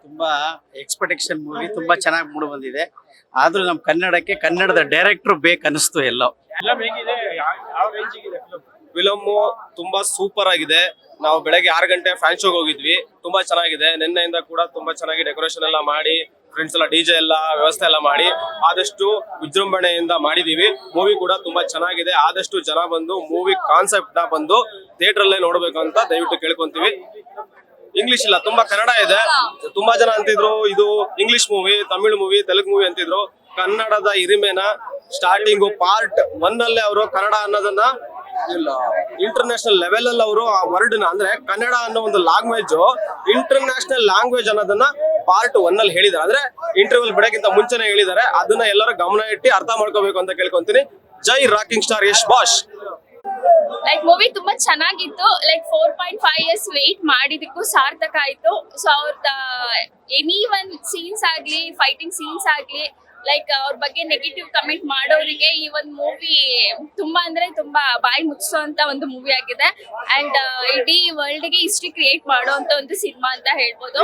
ತುಂಬಾ expectation movie ತುಂಬಾ ಚೆನ್ನಾಗಿ ಮೂಡಿ ಬಂದಿದೆ. ಆದ್ರೂ ನಮ್ಮ ಕನ್ನಡಕ್ಕೆ ಕನ್ನಡದ ಡೈರೆಕ್ಟರ್ ಬೇಕನ್ನಿಸ್ತು ಎಲ್ಲೋ. ಫಿಲಮ್ ತುಂಬಾ ಸೂಪರ್ ಆಗಿದೆ. ನಾವು ಬೆಳಗ್ಗೆ 6 ಗಂಟೆ ಫ್ಯಾನ್ ಶೋಗೆ ಹೋಗಿದ್ವಿ. ತುಂಬಾ ಚೆನ್ನಾಗಿದೆ. ನಿನ್ನೆಯಿಂದ ಕೂಡ ತುಂಬಾ ಚೆನ್ನಾಗಿ ಡೆಕೋರೇಷನ್ ಎಲ್ಲ ಮಾಡಿ, ಫ್ರೆಂಡ್ಸ್ ಎಲ್ಲ DJ ಎಲ್ಲ ವ್ಯವಸ್ಥೆ ಎಲ್ಲ ಮಾಡಿ ಆದಷ್ಟು ವಿಜೃಂಭಣೆಯಿಂದ ಮಾಡಿದೀವಿ. ಮೂವಿ ಕೂಡ ತುಂಬಾ ಚೆನ್ನಾಗಿದೆ. ಆದಷ್ಟು ಜನ ಬಂದು ಮೂವಿ ಕಾನ್ಸೆಪ್ಟ್ ನ ಬಂದು ಥಿಯೇಟರ್ ಅಲ್ಲೇ ನೋಡ್ಬೇಕು ಅಂತ ದಯವಿಟ್ಟು ಕೇಳ್ಕೊಂತೀವಿ. ಇಂಗ್ಲಿಷ್ ಇಲ್ಲ, ತುಂಬಾ ಕನ್ನಡ ಇದೆ. ತುಂಬಾ ಜನ ಅಂತಿದ್ರು ಇದು English movie, Tamil movie, Telugu movie ಅಂತಿದ್ರು. ಕನ್ನಡದ ಹಿರಿಮೆನ ಸ್ಟಾರ್ಟಿಂಗು ಪಾರ್ಟ್ 1 ಅಲ್ಲೇ ಅವರು ಕನ್ನಡ ಅನ್ನೋದನ್ನ ಇಂಟರ್ನ್ಯಾಷನಲ್ ಲೆವೆಲ್ ಅಲ್ಲಿ ಅವರು ಆ ವರ್ಡ್ ನ ಅಂದ್ರೆ ಕನ್ನಡ ಅನ್ನೋ ಒಂದು ಲ್ಯಾಂಗ್ವೇಜ್ ಇಂಟರ್ನ್ಯಾಷನಲ್ ಲ್ಯಾಂಗ್ವೇಜ್ ಅನ್ನೋದನ್ನ ಪಾರ್ಟ್ 1 ಅಲ್ಲಿ ಹೇಳಿದ್ದಾರೆ. ಅಂದ್ರೆ ಇಂಟರ್ವ್ಯೂಲ್ ಬಿಡಕ್ಕಿಂತ ಮುಂಚೆನೆ ಹೇಳಿದ್ದಾರೆ. ಅದನ್ನ ಎಲ್ಲರೂ ಗಮನ ಇಟ್ಟು ಅರ್ಥ ಮಾಡ್ಕೋಬೇಕು ಅಂತ ಕೇಳ್ಕೊಂತೀನಿ. ಜೈ rocking star Yash boss. Like movie ತುಂಬಾ ಚೆನ್ನಾಗಿತ್ತು. ಲೈಕ್ 4.5 years ವೇಟ್ ಮಾಡಿದಕ್ಕೂ ಸಾರ್ಥಕ ಆಯ್ತು. ಸೊ ಅವ್ರದ ಎನಿ ಒನ್ ಸೀನ್ಸ್ ಆಗ್ಲಿ, ಫೈಟಿಂಗ್ ಸೀನ್ಸ್ ಆಗ್ಲಿ, ಲೈಕ್ ಅವ್ರ ಬಗ್ಗೆ ನೆಗೆಟಿವ್ ಕಮೆಂಟ್ ಮಾಡೋರಿಗೆ ಈ ಒಂದು ಮೂವಿ ತುಂಬಾ ಅಂದ್ರೆ ತುಂಬಾ ಬಾಯಿ ಮುಚ್ಚುವಂತ ಒಂದು ಮೂವಿ ಆಗಿದೆ. ಅಂಡ್ ಇಡೀ ವರ್ಲ್ಡ್ ಗೆ ಹಿಸ್ಟ್ರಿ ಕ್ರಿಯೇಟ್ ಮಾಡುವಂತ ಒಂದು ಸಿನಿಮಾ ಅಂತ ಹೇಳ್ಬೋದು.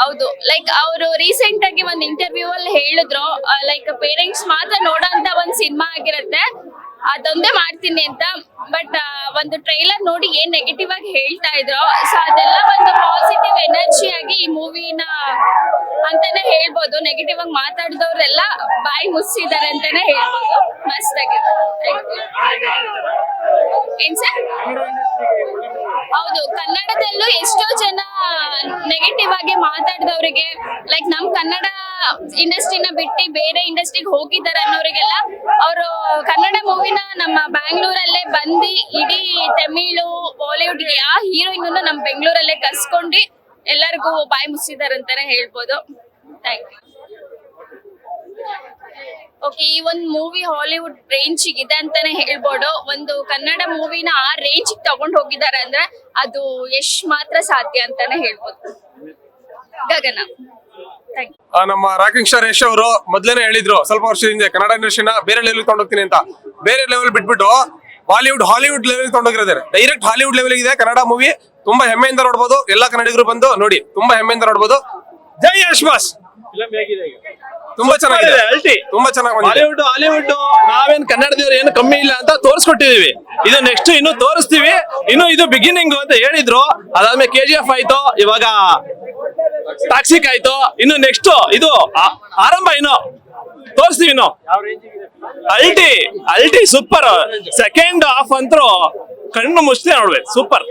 ಹೌದು, ಲೈಕ್ ಅವರು ರೀಸೆಂಟ್ ಆಗಿ ಒಂದು ಇಂಟರ್ವ್ಯೂ ಅಲ್ಲಿ ಹೇಳಿದ್ರು, ಲೈಕ್ ಪೇರೆಂಟ್ಸ್ ಮಾತ್ರ ನೋಡೋಂತ ಒಂದು ಸಿನಿಮಾ ಆಗಿರುತ್ತೆ, ಅದೊಂದೇ ಮಾಡ್ತೀನಿ ಅಂತ. ಬಟ್ ಒಂದು ಟ್ರೈಲರ್ ನೋಡಿ ಏನ್ ನೆಗೆಟಿವ್ ಆಗಿ ಹೇಳ್ತಾ ಇದ್ರು, ಸೊ ಅದೆಲ್ಲ ಒಂದು ಪಾಸಿಟಿವ್ ಎನರ್ಜಿ ಆಗಿ ಈ ಮೂವಿನ ಅಂತಾನೆ ಹೇಳ್ಬೋದು. ನೆಗೆಟಿವ್ ಆಗಿ ಮಾತಾಡಿದವ್ರೆಲ್ಲ ಬಾಯಿ ಮುಚ್ಚಿದ್ದಾರೆ ಅಂತಾನೆ ಹೇಳ್ಬೋದು. ಮಸ್ತ್ ಆಗಿದೆ. ಏನ್ ಸರ್? ಹೌದು, ಕನ್ನಡದಲ್ಲೂ ಎಷ್ಟೋ ಜನ ನೆಗೆಟಿವ್ ಆಗಿ ಮಾತಾಡಿದವರಿಗೆ, ಲೈಕ್ ನಮ್ ಕನ್ನಡ ಇಂಡಸ್ಟ್ರಿನ ಬಿಟ್ಟು ಬೇರೆ ಇಂಡಸ್ಟ್ರಿಗೆ ಹೋಗಿದ್ದಾರೆ ಅನ್ನೋರಿಗೆಲ್ಲ ಅವರು ಕನ್ನಡ ಮೂವಿನ ನಮ್ಮ ಬ್ಯಾಂಗ್ಳೂರಲ್ಲೇ ಬಂದು ಇಡೀ ತಮಿಳು ಬಾಲಿವುಡ್ ಯಾವ ಹೀರೋಯಿನ್ ನಮ್ ಬೆಂಗಳೂರಲ್ಲೇ ಕರ್ಸ್ಕೊಂಡು ಎಲ್ಲರಿಗೂ ಬಾಯಿ ಮುಚ್ಚಿದ್ದಾರೆ ಅಂತಾನೆ ಹೇಳ್ಬೋದು. Thank you. ಓಕೆ, ಈ ಒಂದು ಮೂವಿ ಹಾಲಿವುಡ್ ರೇಂಜ್ ಇದೆ ಅಂತಾನೆ ಹೇಳ್ಬೋದು. ಒಂದು ಕನ್ನಡ ಮೂವಿನ ಆ ರೇಂಜ್ ತಗೊಂಡ್ ಹೋಗಿದ್ದಾರೆ ಅಂದ್ರೆ ಅದು ಯಶ್ ಮಾತ್ರ ಸಾಧ್ಯ ಅಂತಾನೆ ಹೇಳ್ಬೋದು. ಗಗನ. ನಮ್ಮ ರಾಕಿಂಗ್ ಸ್ಟಾರ್ ಯಶ್ ಅವರು ಮೊದ್ಲೇನೆ ಹೇಳಿದ್ರು ಸ್ವಲ್ಪ ವರ್ಷದಿಂದ ಕನ್ನಡ ಇಂಡಸ್ಟ್ರಿನ ಬೇರೆ ಲೆವೆಲ್ ತಗೊಂಡೋಗ್ತೀನಿ ಅಂತ. ಬೇರೆ ಲೆವೆಲ್ ಬಿಟ್ಬಿಟ್ಟು ಬಾಲಿವುಡ್ ಹಾಲಿವುಡ್ ಲೆವೆಲ್ ತಗೊಂಡೋಗಿದ್ದಾರೆ. ಡೈರೆಕ್ಟ್ ಹಾಲಿವುಡ್ ಲೆವೆಲ್ ಇದೆ ಕನ್ನಡ ಮೂವಿ. ತುಂಬಾ ಹೆಮ್ಮೆಯಿಂದ ನೋಡ್ಬೋದು. ಎಲ್ಲಾ ಕನ್ನಡಿಗರು ಬಂದು ನೋಡಿ, ತುಂಬಾ ಹೆಮ್ಮೆಯಿಂದ ನೋಡ್ಬೋದು. ಜೈ ಯಶ್ ಬಾಸ್. ತುಂಬಾ ಚೆನ್ನಾಗಿದೆ. ತುಂಬಾ ಚೆನ್ನಾಗಿ ಬಾಲಿವುಡ್ ಹಾಲಿವುಡ್ ನಾವೇನ್ ಕನ್ನಡದವ್ರು ಏನು ಕಮ್ಮಿ ಇಲ್ಲ ಅಂತ ತೋರಿಸ್ಕೊಟ್ಟಿದೀವಿ. ಇದು ನೆಕ್ಸ್ಟ್ ಇನ್ನು ತೋರಿಸ್ತೀವಿ. ಇನ್ನು ಇದು ಬಿಗಿನಿಂಗ್ ಅಂತ ಹೇಳಿದ್ರು. ಅದಾದ್ಮೇಲೆ KGF ಆಯ್ತು, ಇವಾಗ ಟಾಕ್ಸಿಕ್ ಆಯ್ತು. ಇನ್ನು ನೆಕ್ಸ್ಟ್ ಇದು ಆರಂಭ. ಇನ್ನು ತೋರಿಸ್ತೀವಿ. ಇನ್ನು ಅಲ್ಟಿ ಸೂಪರ್. ಸೆಕೆಂಡ್ ಹಾಫ್ ಅಂತೂ ಕಣ್ಣು ಮುಚ್ಚಿ ನೋಡ್ಬೇಕು. ಸೂಪರ್.